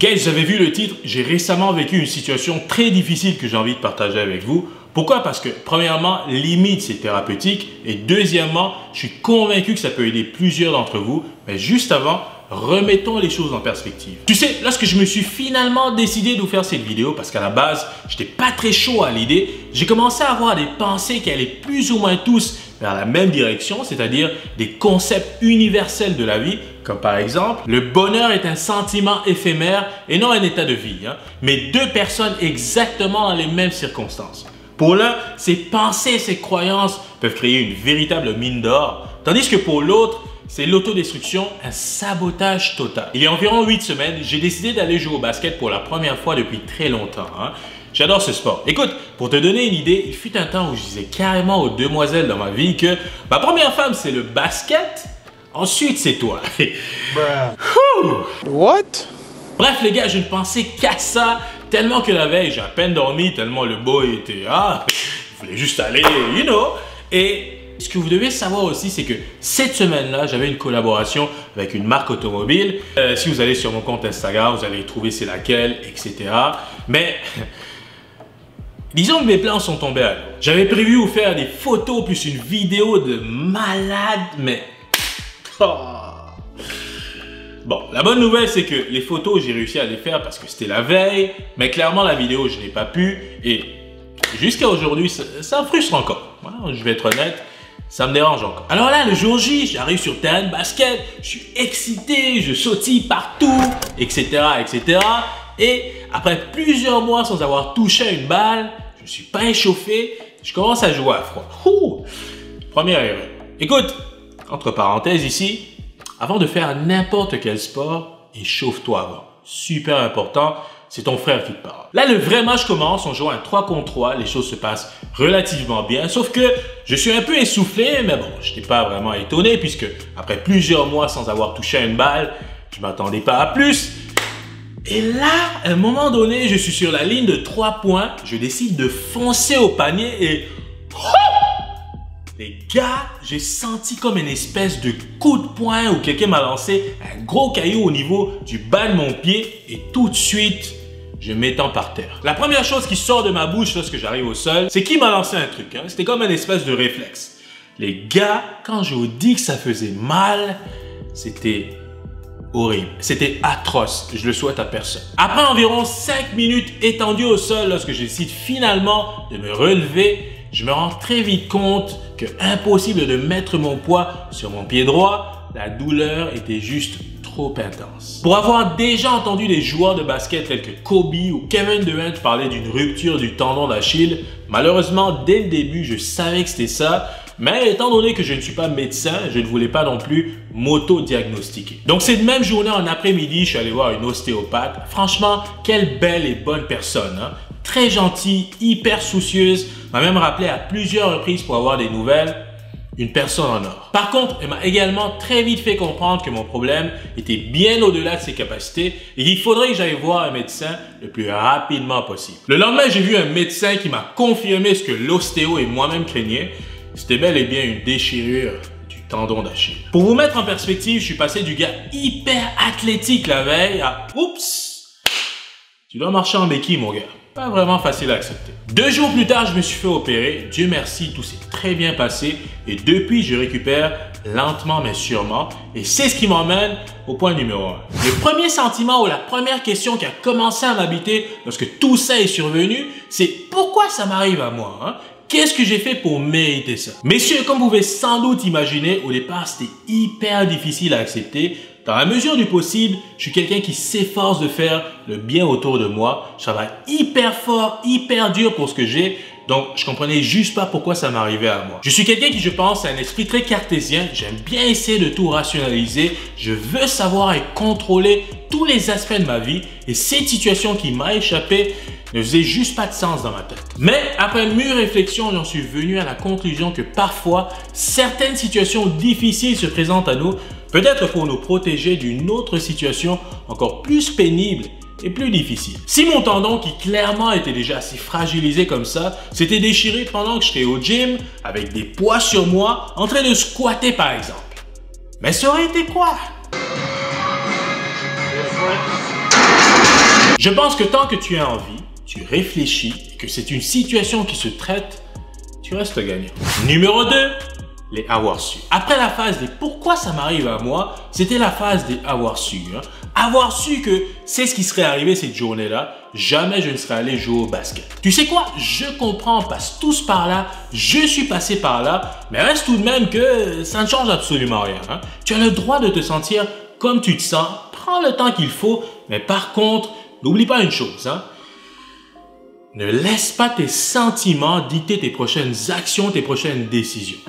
Guys, vous avez vu le titre, j'ai récemment vécu une situation très difficile que j'ai envie de partager avec vous. Pourquoi? Parce que premièrement, limite c'est thérapeutique et deuxièmement, je suis convaincu que ça peut aider plusieurs d'entre vous. Mais juste avant, remettons les choses en perspective. Tu sais, lorsque je me suis finalement décidé de vous faire cette vidéo, parce qu'à la base, j'étais pas très chaud à l'idée, j'ai commencé à avoir des pensées qui allaient plus ou moins tous vers la même direction, c'est-à-dire des concepts universels de la vie, comme par exemple, le bonheur est un sentiment éphémère et non un état de vie, mais deux personnes exactement dans les mêmes circonstances. Pour l'un, ses pensées et ses croyances peuvent créer une véritable mine d'or, tandis que pour l'autre, c'est l'autodestruction, un sabotage total. Il y a environ 8 semaines, j'ai décidé d'aller jouer au basket pour la première fois depuis très longtemps. J'adore ce sport. Écoute, pour te donner une idée, il fut un temps où je disais carrément aux demoiselles dans ma vie que ma première femme, c'est le basket, ensuite c'est toi. What? Bref les gars, je ne pensais qu'à ça, tellement que la veille, j'ai à peine dormi, tellement le boy était, il voulait juste aller, you know. Et ce que vous devez savoir aussi, c'est que cette semaine-là, j'avais une collaboration avec une marque automobile. Si vous allez sur mon compte Instagram, vous allez trouver c'est laquelle, etc. Mais disons que mes plans sont tombés à l'eau. J'avais prévu vous faire des photos plus une vidéo de malade, mais bon, la bonne nouvelle, c'est que les photos, j'ai réussi à les faire parce que c'était la veille, mais clairement, la vidéo, je n'ai pas pu. Et jusqu'à aujourd'hui, ça me frustre encore. Je vais être honnête, ça me dérange encore. Alors là, le jour J, j'arrive sur le terrain de basket, je suis excité, je sautille partout, etc., etc. Et après plusieurs mois sans avoir touché à une balle, je ne suis pas échauffé, je commence à jouer à froid. Première erreur. Écoute, entre parenthèses ici, avant de faire n'importe quel sport, échauffe-toi avant. Super important, c'est ton frère qui te parle. Là, le vrai match commence, on joue un 3 contre 3, les choses se passent relativement bien, sauf que je suis un peu essoufflé, mais bon, je n'étais pas vraiment étonné puisque après plusieurs mois sans avoir touché à une balle, je ne m'attendais pas à plus. Et là, à un moment donné, je suis sur la ligne de 3 points, je décide de foncer au panier et les gars, j'ai senti comme une espèce de coup de poing où quelqu'un m'a lancé un gros caillou au niveau du bas de mon pied et tout de suite, je m'étends par terre. La première chose qui sort de ma bouche lorsque j'arrive au sol, c'est qu'il m'a lancé un truc. C'était comme une espèce de réflexe. Les gars, quand je vous dis que ça faisait mal, c'était horrible. C'était atroce. Je le souhaite à personne. Après environ 5 minutes étendu au sol, lorsque je décide finalement de me relever, je me rends très vite compte que impossible de mettre mon poids sur mon pied droit, la douleur était juste trop intense. Pour avoir déjà entendu des joueurs de basket tels que Kobe ou Kevin Durant parler d'une rupture du tendon d'Achille, malheureusement dès le début je savais que c'était ça, mais étant donné que je ne suis pas médecin, je ne voulais pas non plus m'auto-diagnostiquer. Donc cette même journée en après-midi, je suis allé voir une ostéopathe. Franchement, quelle belle et bonne personne, très gentille, hyper soucieuse, m'a même rappelé à plusieurs reprises pour avoir des nouvelles, une personne en or. Par contre, elle m'a également très vite fait comprendre que mon problème était bien au-delà de ses capacités et qu'il faudrait que j'aille voir un médecin le plus rapidement possible. Le lendemain, j'ai vu un médecin qui m'a confirmé ce que l'ostéo et moi-même craignaient. C'était bel et bien une déchirure du tendon d'Achille. Pour vous mettre en perspective, je suis passé du gars hyper athlétique la veille à « Oups! Tu dois marcher en béquille, mon gars. » Pas vraiment facile à accepter. 2 jours plus tard, je me suis fait opérer. Dieu merci, tout s'est très bien passé. Et depuis, je récupère lentement mais sûrement. Et c'est ce qui m'emmène au point numéro 1. Le premier sentiment ou la première question qui a commencé à m'habiter lorsque tout ça est survenu, c'est pourquoi ça m'arrive à moi, Qu'est-ce que j'ai fait pour mériter ça? Messieurs, comme vous pouvez sans doute imaginer, au départ, c'était hyper difficile à accepter. Dans la mesure du possible, je suis quelqu'un qui s'efforce de faire le bien autour de moi. Je travaille hyper fort, hyper dur pour ce que j'ai. Donc, je comprenais juste pas pourquoi ça m'arrivait à moi. Je suis quelqu'un qui, je pense, a un esprit très cartésien. J'aime bien essayer de tout rationaliser. Je veux savoir et contrôler tous les aspects de ma vie. Et cette situation qui m'a échappé ne faisait juste pas de sens dans ma tête. Mais après une mûre réflexion, j'en suis venu à la conclusion que parfois, certaines situations difficiles se présentent à nous, peut-être pour nous protéger d'une autre situation encore plus pénible et plus difficile. Si mon tendon, qui clairement était déjà assez fragilisé comme ça, s'était déchiré pendant que j'étais au gym, avec des poids sur moi, en train de squatter par exemple, mais ça aurait été quoi? Je pense que tant que tu as envie, tu réfléchis et que c'est une situation qui se traite, tu restes gagnant. Numéro 2, les avoir su. Après la phase des pourquoi ça m'arrive à moi, c'était la phase des avoir su. Avoir su que c'est ce qui serait arrivé cette journée-là, jamais je ne serais allé jouer au basket. Tu sais quoi? Je comprends, on passe tous par là, je suis passé par là, mais reste tout de même que ça ne change absolument rien. Tu as le droit de te sentir comme tu te sens, prends le temps qu'il faut, mais par contre, n'oublie pas une chose. Ne laisse pas tes sentiments dicter tes prochaines actions, tes prochaines décisions.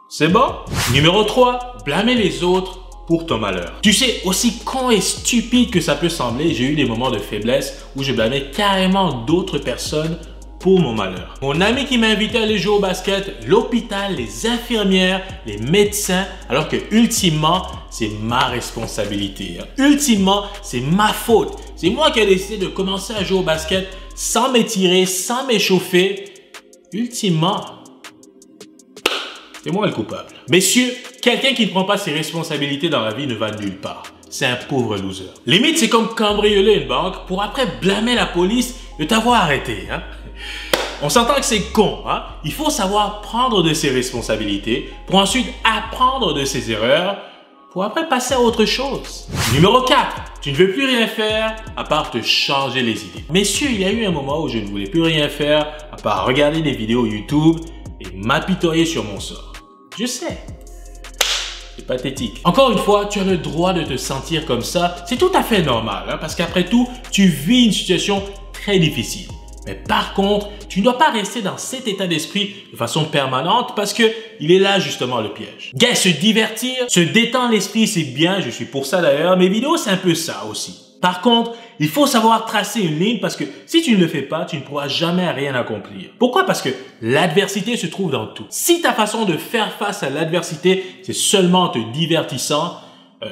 C'est bon? Numéro 3, blâmer les autres pour ton malheur. Tu sais, aussi con et stupide que ça peut sembler, j'ai eu des moments de faiblesse où je blâmais carrément d'autres personnes pour mon malheur. Mon ami qui m'a invité à aller jouer au basket, l'hôpital, les infirmières, les médecins, alors que ultimement, c'est ma responsabilité. Ultimement, c'est ma faute. C'est moi qui ai décidé de commencer à jouer au basket sans m'étirer, sans m'échauffer. Ultimement, c'est moi le coupable. Messieurs, quelqu'un qui ne prend pas ses responsabilités dans la vie ne va nulle part. C'est un pauvre loser. Limite, c'est comme cambrioler une banque pour après blâmer la police de t'avoir arrêté. On s'entend que c'est con. Il faut savoir prendre de ses responsabilités pour ensuite apprendre de ses erreurs pour après passer à autre chose. Numéro 4, tu ne veux plus rien faire à part te changer les idées. Messieurs, il y a eu un moment où je ne voulais plus rien faire à part regarder des vidéos YouTube et m'apitoyer sur mon sort. Je sais, c'est pathétique. Encore une fois, tu as le droit de te sentir comme ça. C'est tout à fait normal, parce qu'après tout, tu vis une situation très difficile. Mais par contre, tu ne dois pas rester dans cet état d'esprit de façon permanente parce que il est là justement le piège. Gars, se divertir, se détendre l'esprit, c'est bien, je suis pour ça d'ailleurs. Mes vidéos, c'est un peu ça aussi. Par contre, il faut savoir tracer une ligne parce que si tu ne le fais pas, tu ne pourras jamais rien accomplir. Pourquoi? Parce que l'adversité se trouve dans tout. Si ta façon de faire face à l'adversité, c'est seulement en te divertissant,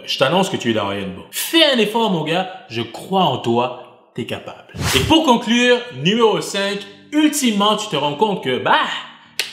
je t'annonce que tu es dans rien de bon. Fais un effort, mon gars, je crois en toi, tu es capable. Et pour conclure, numéro 5, ultimement, tu te rends compte que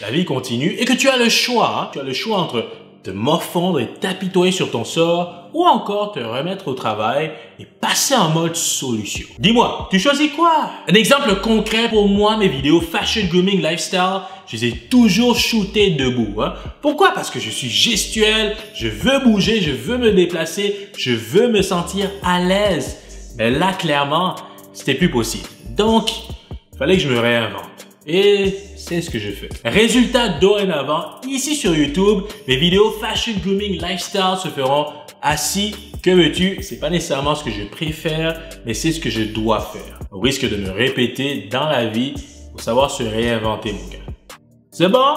la vie continue et que tu as le choix. Tu as le choix entre te morfondre et t'apitoyer sur ton sort ou encore te remettre au travail et passer en mode solution. Dis-moi, tu choisis quoi? Un exemple concret pour moi, mes vidéos Fashion Grooming Lifestyle, je les ai toujours shootées debout. Pourquoi? Parce que je suis gestuel, je veux bouger, je veux me déplacer, je veux me sentir à l'aise. Mais là, clairement, c'était plus possible. Donc, il fallait que je me réinvente. Et c'est ce que je fais. Résultat, dorénavant, ici sur YouTube, mes vidéos Fashion Grooming Lifestyle se feront assis. Que veux-tu? C'est pas nécessairement ce que je préfère, mais c'est ce que je dois faire. Au risque de me répéter dans la vie, il faut savoir se réinventer, mon gars. C'est bon?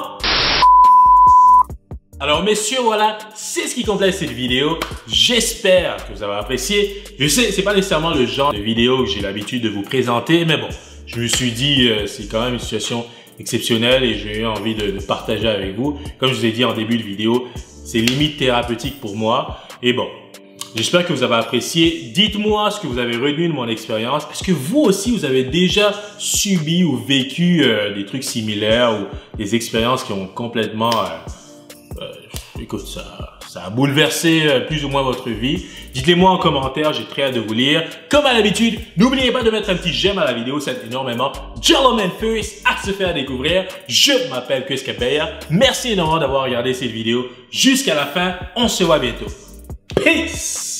Alors messieurs, voilà, c'est ce qui complète cette vidéo. J'espère que vous avez apprécié. Je sais, c'est pas nécessairement le genre de vidéo que j'ai l'habitude de vous présenter, mais bon, je me suis dit, c'est quand même une situation exceptionnelle et j'ai eu envie de partager avec vous. Comme je vous ai dit en début de vidéo, c'est limite thérapeutique pour moi. Et bon, j'espère que vous avez apprécié. Dites-moi ce que vous avez retenu de mon expérience. Est-ce que vous aussi, vous avez déjà subi ou vécu des trucs similaires ou des expériences qui ont complètement... écoute, ça a bouleversé plus ou moins votre vie. Dites-les moi en commentaire, j'ai très hâte de vous lire. Comme à l'habitude, n'oubliez pas de mettre un petit j'aime à la vidéo, ça aide énormément. Gentleman First, à se faire découvrir. Je m'appelle Chris Capella. Merci énormément d'avoir regardé cette vidéo jusqu'à la fin. On se voit bientôt. Peace!